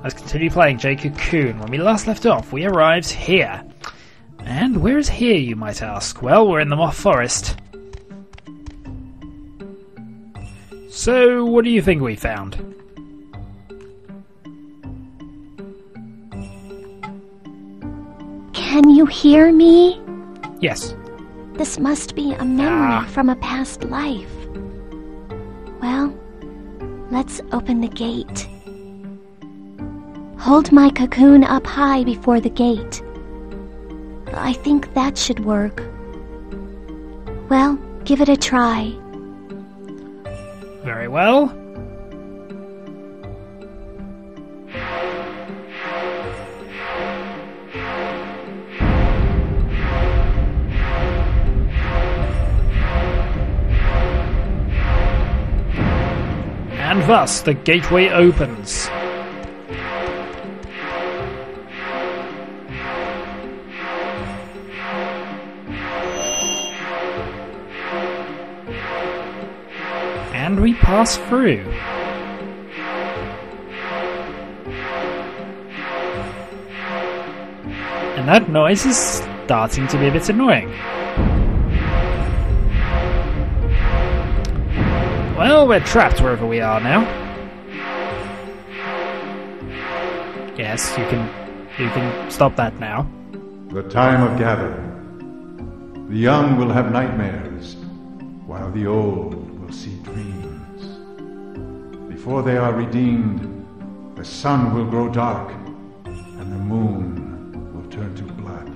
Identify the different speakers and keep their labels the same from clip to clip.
Speaker 1: let's continue playing Jade Cocoon. When we last left off, we arrived here. And where is here, you might ask? Well, we're in the Moth Forest. So, what do you think we found?
Speaker 2: Can you hear me?
Speaker 1: Yes.
Speaker 2: This must be a memory from a past life. Well, let's open the gate. Hold my cocoon up high before the gate. I think that should work. Well, give it a try.
Speaker 1: Very well. And thus the gateway opens. And we pass through. And that noise is starting to be a bit annoying. Well, we're trapped wherever we are now. Yes, you can stop that now.
Speaker 3: The time of gathering. The young will have nightmares, while the old will see dreams. Before they are redeemed, the sun will grow dark, and the moon will turn to blood.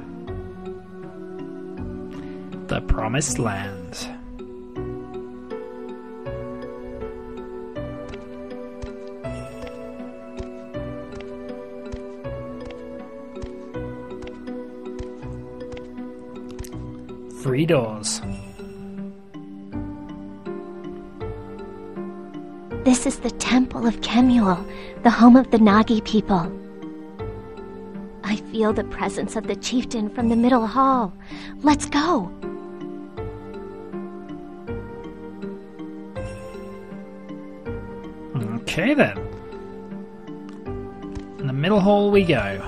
Speaker 1: The Promised Land. Three doors.
Speaker 2: This is the Temple of Kemuel, the home of the Nagi people. I feel the presence of the chieftain from the middle hall. Let's go.
Speaker 1: Okay then. In the middle hall we go.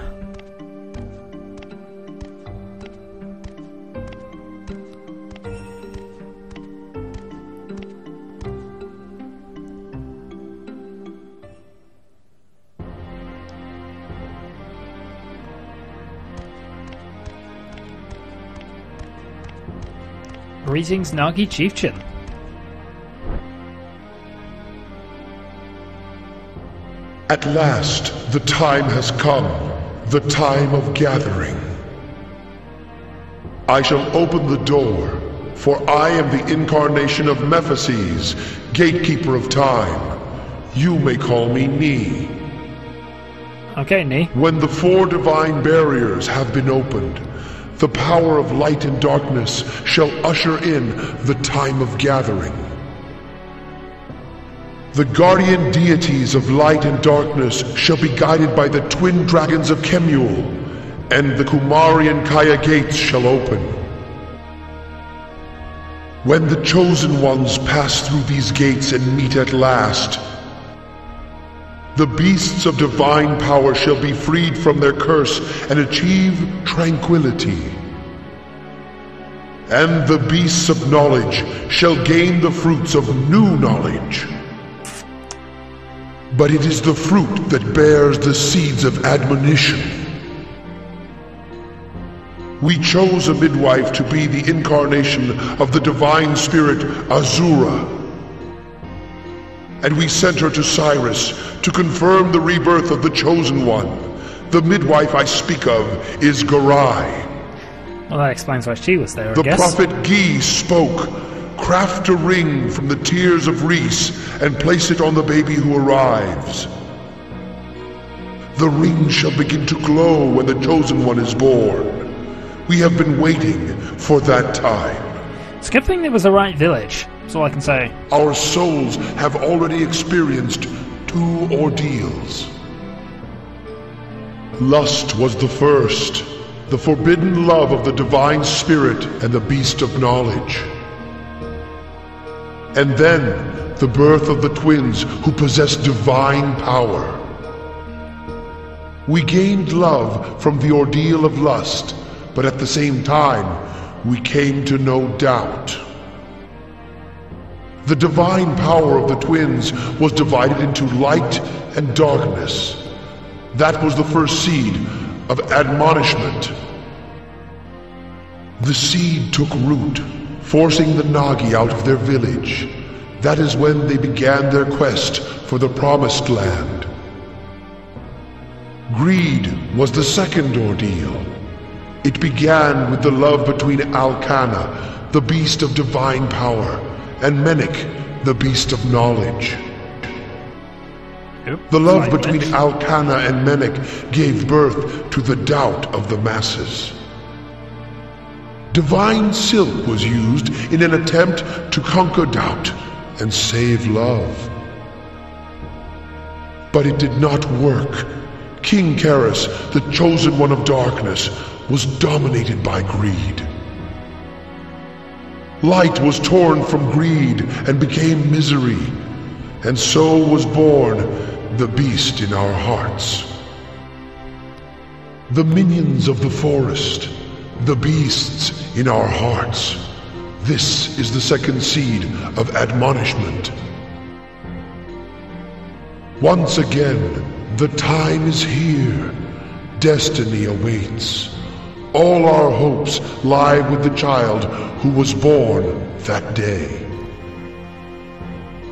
Speaker 1: Greetings, Nagi Chieftain.
Speaker 4: At last, the time has come, the time of gathering. I shall open the door, for I am the incarnation of Mephises, gatekeeper of time. You may call me Ni.
Speaker 1: Okay, Ni.
Speaker 4: When the four divine barriers have been opened, the power of light and darkness shall usher in the time of gathering. The guardian deities of light and darkness shall be guided by the twin dragons of Kemuel, and the Kumarian Kaya gates shall open. When the chosen ones pass through these gates and meet at last, the beasts of divine power shall be freed from their curse and achieve tranquility. And the beasts of knowledge shall gain the fruits of new knowledge. But it is the fruit that bears the seeds of admonition. We chose a midwife to be the incarnation of the divine spirit Azura. And we sent her to Cyrus to confirm the rebirth of the Chosen One. The midwife I speak of is Garai.
Speaker 1: Well, that explains why she was there, I
Speaker 4: The
Speaker 1: guess.
Speaker 4: prophet Gi spoke, "Craft a ring from the tears of Reese and place it on the baby who arrives. The ring shall begin to glow when the Chosen One is born. We have been waiting for that time.
Speaker 1: It's a good thing it was the right village. That's all I can say.
Speaker 4: Our souls have already experienced 2 ordeals. Lust was the first, the forbidden love of the divine spirit and the beast of knowledge. And then, the birth of the twins who possess divine power. We gained love from the ordeal of lust, but at the same time, we came to know doubt. The divine power of the twins was divided into light and darkness. That was the first seed of admonishment. The seed took root, forcing the Nagi out of their village. That is when they began their quest for the Promised Land. Greed was the second ordeal. It began with the love between Alkana, the beast of divine power, and Menik, the beast of knowledge. The love between Alkana and Menik gave birth to the doubt of the masses. Divine silk was used in an attempt to conquer doubt and save love. But it did not work. King Karis, the chosen one of darkness, was dominated by greed. Light was torn from greed and became misery, and so was born the beast in our hearts. The minions of the forest, the beasts in our hearts. This is the second seed of admonishment. Once again, the time is here. Destiny awaits. All our hopes lie with the child who was born that day.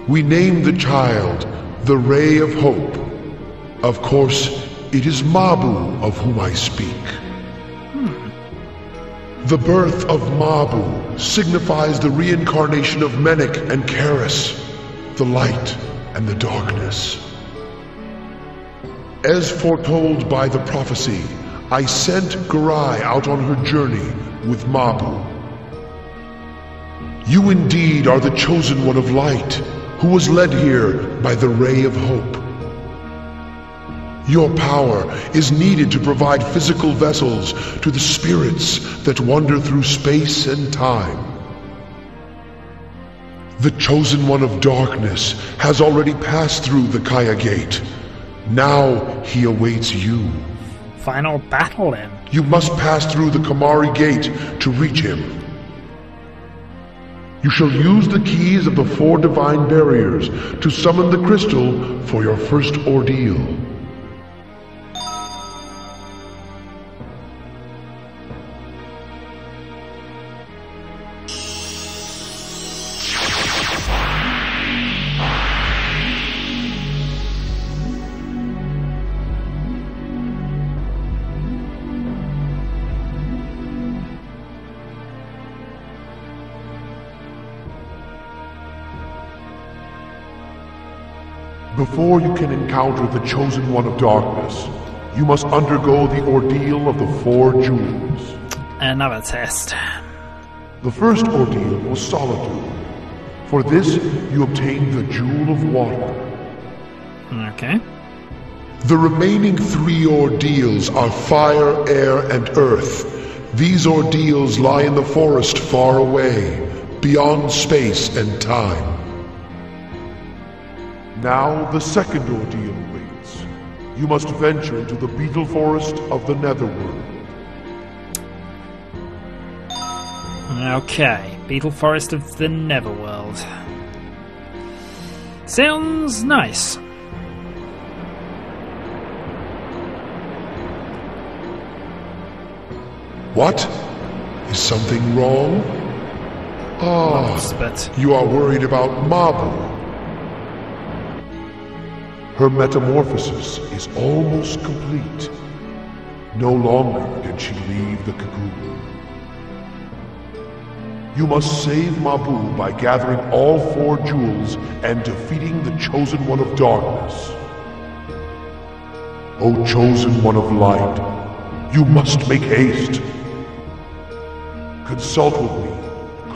Speaker 4: We name the child the Ray of Hope. Of course, it is Mabu of whom I speak. The birth of Mabu signifies the reincarnation of Menik and Karis, the light and the darkness. As foretold by the prophecy, I sent Garai out on her journey with Mabu. You indeed are the chosen one of light, who was led here by the Ray of Hope. Your power is needed to provide physical vessels to the spirits that wander through space and time. The chosen one of darkness has already passed through the Kaya Gate. Now he awaits you.
Speaker 1: Final battle then.
Speaker 4: You must pass through the Kamari Gate to reach him. You shall use the keys of the 4 divine barriers to summon the crystal for your first ordeal. Before you can encounter the chosen one of darkness, you must undergo the ordeal of the 4 jewels.
Speaker 1: Another test.
Speaker 4: The first ordeal was solitude. For this, you obtained the Jewel of Water.
Speaker 1: Okay.
Speaker 4: The remaining 3 ordeals are fire, air, and earth. These ordeals lie in the forest far away, beyond space and time. Now the second ordeal awaits. You must venture into the beetle forest of the Netherworld.
Speaker 1: Okay, Beetle Forest of the Neverworld. Sounds nice.
Speaker 4: What? Is something wrong?
Speaker 1: But
Speaker 4: You are worried about Mabu. Her metamorphosis is almost complete. No longer can she leave the Cocoon. You must save Mabu by gathering all 4 jewels and defeating the Chosen One of Darkness. O Chosen One of Light, you must make haste. Consult with me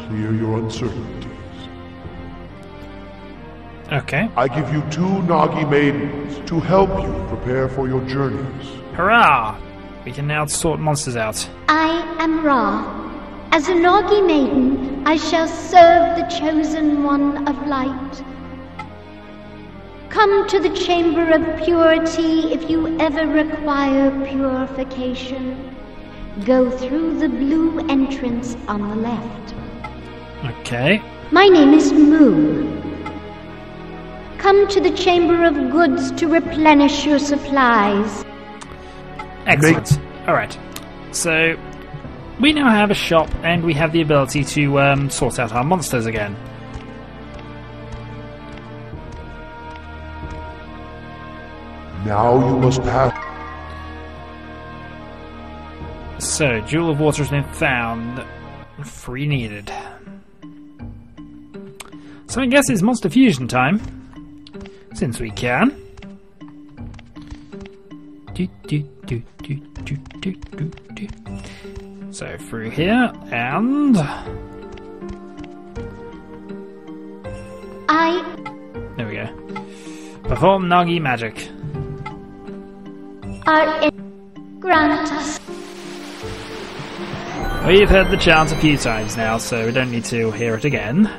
Speaker 4: to clear your uncertainties.
Speaker 1: okay.
Speaker 4: I give you 2 Nagi maidens to help you prepare for your journeys.
Speaker 1: Hurrah! We can now sort monsters out.
Speaker 2: I am Ra. As a Nagi maiden, I shall serve the chosen one of light. Come to the Chamber of Purity if you ever require purification. Go through the blue entrance on the left.
Speaker 1: Okay.
Speaker 2: My name is Moo. Come to the Chamber of Goods to replenish your supplies.
Speaker 1: Excellent. Alright. So, we now have a shop and we have the ability to sort out our monsters again.
Speaker 4: Now you must pass.
Speaker 1: So, Jewel of Water has been found. 3 needed. So I guess it's Monster Fusion time. Since we can. So through here, and... There we go. Perform Nagi magic.
Speaker 2: Grant us.
Speaker 1: We've heard the chant a few times now, so we don't need to hear it again.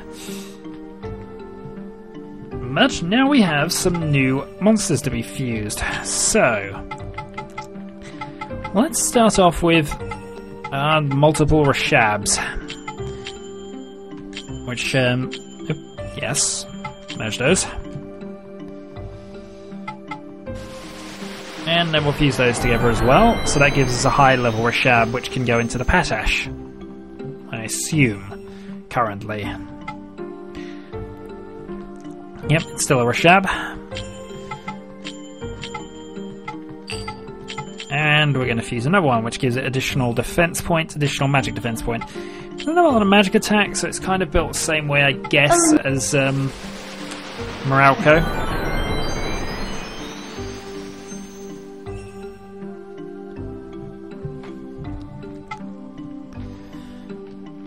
Speaker 1: But now we have some new monsters to be fused. So, let's start off with multiple Rashabs. Which, yes, there's those. And then we'll fuse those together as well, so that gives us a high level Rashab which can go into the Patash. I assume, currently. Yep, it's still a Rashab. And we're going to fuse another one, which gives it additional defense points, additional magic defense point. It doesn't have a lot of magic attack, so it's kind of built the same way, I guess, as Moralco.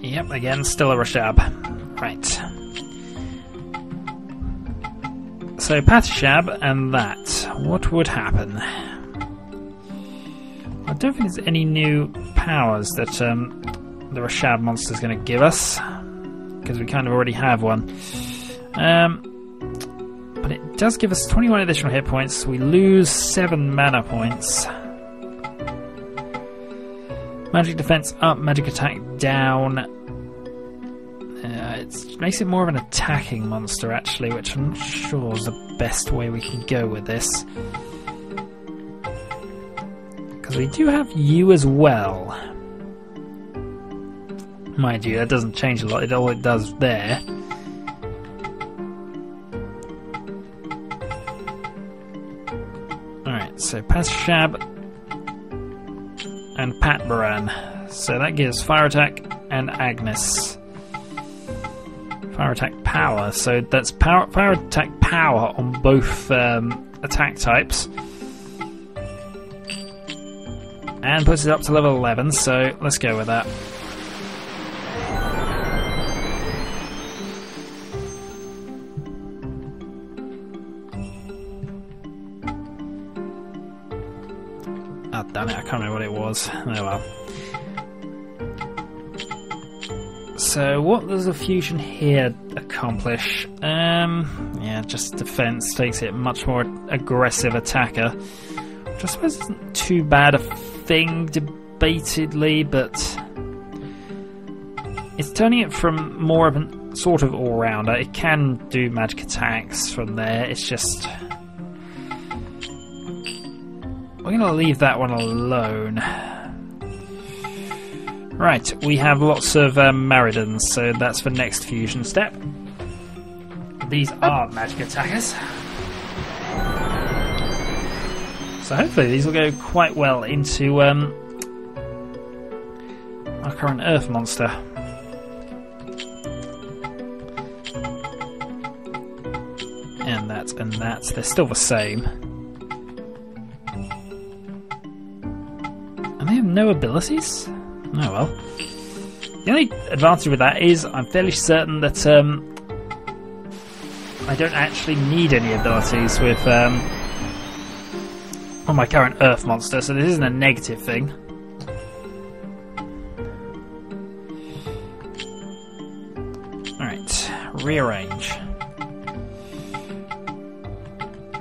Speaker 1: Yep, again, still a Rashab. Right. So, Patashab and that. What would happen? I don't think there's any new powers that the Rashab monster is going to give us. Because we kind of already have one. But it does give us 21 additional hit points. We lose 7 mana points. Magic defense up, magic attack down. It makes it more of an attacking monster, actually, which I'm not sure is the best way we can go with this. Because we do have you as well. Mind you, that doesn't change a lot. All it does there. Alright, so Pashab and Patbaran. So that gives Fire Attack and Agnes. Fire Attack Power, so that's Fire Attack Power on both attack types. And puts it up to level 11, so let's go with that. Oh, damn it, I can't remember what it was. Oh well. So, what does the fusion here accomplish? Yeah, just defense takes it much more aggressive attacker. Which I suppose isn't too bad a thing, debatedly, but it's turning it from more of a sort of all-rounder. It can do magic attacks from there, it's just... We're going to leave that one alone. Right, we have lots of Maridans, so that's the next fusion step. These are magic attackers. So hopefully these will go quite well into our current Earth monster. And that, they're still the same. And they have no abilities? Oh well. The only advantage with that is I'm fairly certain that I don't actually need any abilities with on my current Earth monster, so this isn't a negative thing. Alright, rearrange.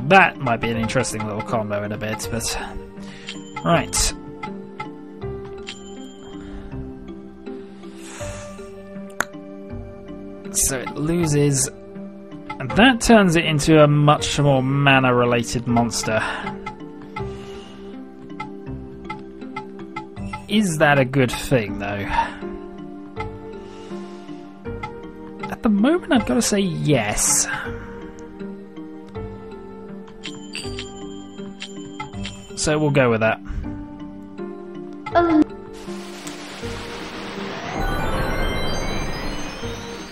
Speaker 1: that might be an interesting little combo in a bit, but... Right. So it loses... And that turns it into a much more mana-related monster. Is that a good thing, though? At the moment, I've got to say yes. So we'll go with that.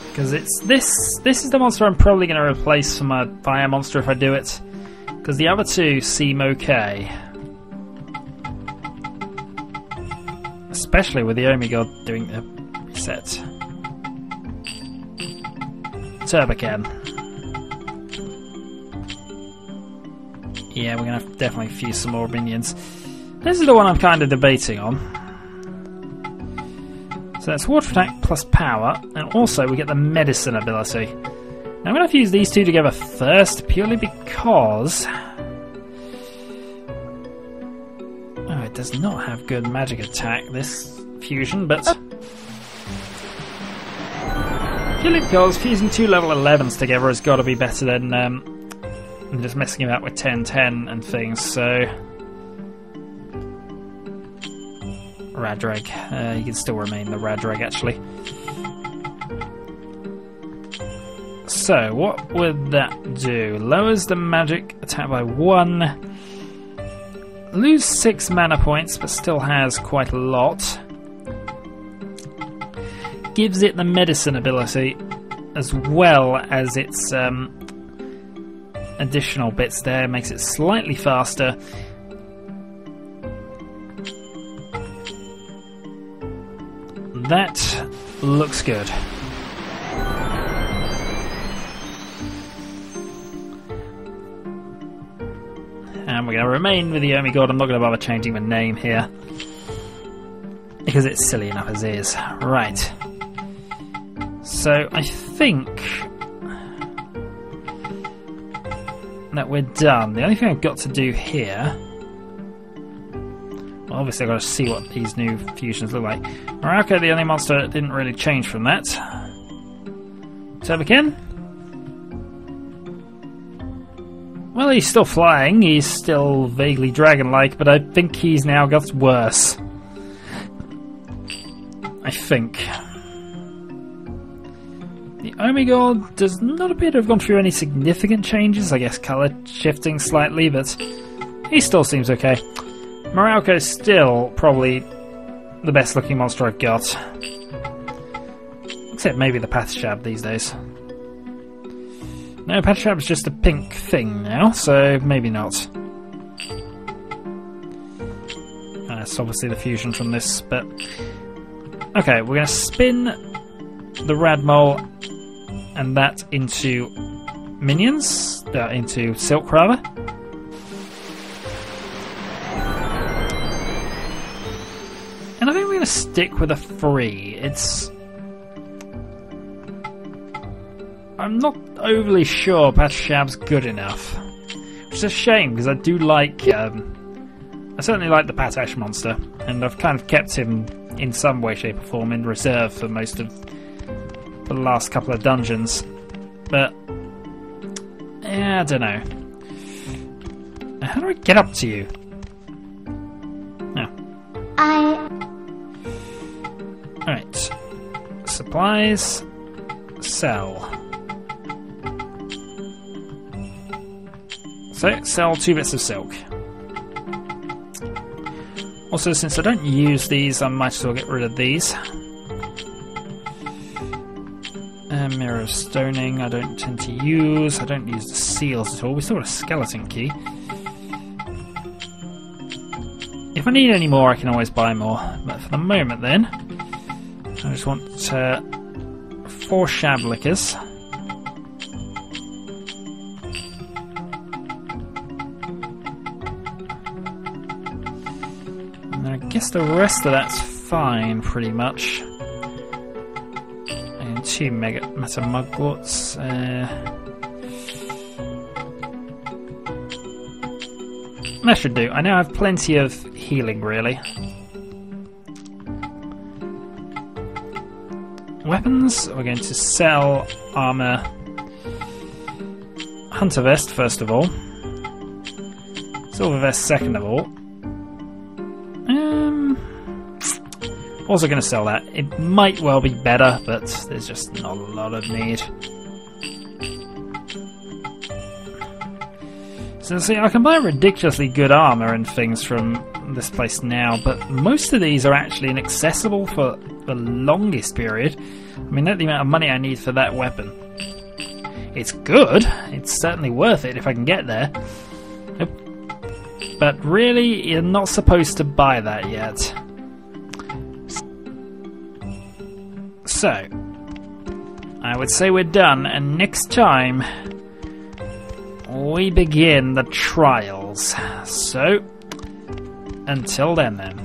Speaker 1: Because it's this is the monster I'm probably going to replace for my fire monster if I do it. Because the other two seem okay. Especially with the Omigod doing the reset. Turbocan. Yeah, we're going to have to definitely fuse some more minions. This is the one I'm kind of debating on. So that's water attack plus power, and also we get the medicine ability. Now I'm going to fuse these two together first, purely because... Oh, it does not have good magic attack, this fusion, but... Purely because fusing two level 11s together has got to be better than just messing about with 10-10 and things, so... Radrag. He can still remain the Radrag, actually. So, what would that do? Lowers the magic attack by 1. Lose 6 mana points, but still has quite a lot. Gives it the medicine ability, as well as its additional bits there. Makes it slightly faster. That looks good. And we're going to remain with the Omigod. I'm not going to bother changing the name here, because it's silly enough as is. Right. So I think that we're done. The only thing I've got to do here... Well, obviously I've got to see what these new fusions look like. Marauke, the only monster that didn't really change from that. Turbocan? Well, he's still flying. He's still vaguely dragon-like, but I think he's now got worse. I think. The Omigod does not appear to have gone through any significant changes. I guess colour shifting slightly, but he still seems okay. Marauke is still probably the best looking monster I've got. Except maybe the Pathshab these days. No, Pathshab's just a pink thing now, so maybe not. That's obviously the fusion from this, but... Okay, we're going to spin the Radmole and that into minions, into Silk rather. And I think we're going to stick with a 3. I'm not overly sure Pathshab's good enough. Which is a shame, because I do like... I certainly like the Patash monster, and I've kind of kept him in some way, shape or form in reserve for most of the last couple of dungeons. But... yeah, I don't know. How do I get up to you? Alright. Supplies. Sell. So, sell 2 bits of silk. Also, since I don't use these, I might as well get rid of these. Mirror of Stoning, I don't tend to use. I don't use the seals at all. We still got a skeleton key. If I need any more, I can always buy more. But for the moment, then, I just want 4 shab liquors. And I guess the rest of that's fine, pretty much. And 2 meta mugworts. That should do. I now have plenty of healing, really. Weapons, we're going to sell armor. Hunter vest, first of all. Silver vest, second of all. Also going to sell that. It might well be better, but there's just not a lot of need. So see, I can buy ridiculously good armor and things from this place now, but most of these are actually inaccessible for the longest period. I mean, that's the amount of money I need for that weapon. It's good. It's certainly worth it if I can get there. But really, you're not supposed to buy that yet. So, I would say we're done, and next time we begin the trials. So, until then.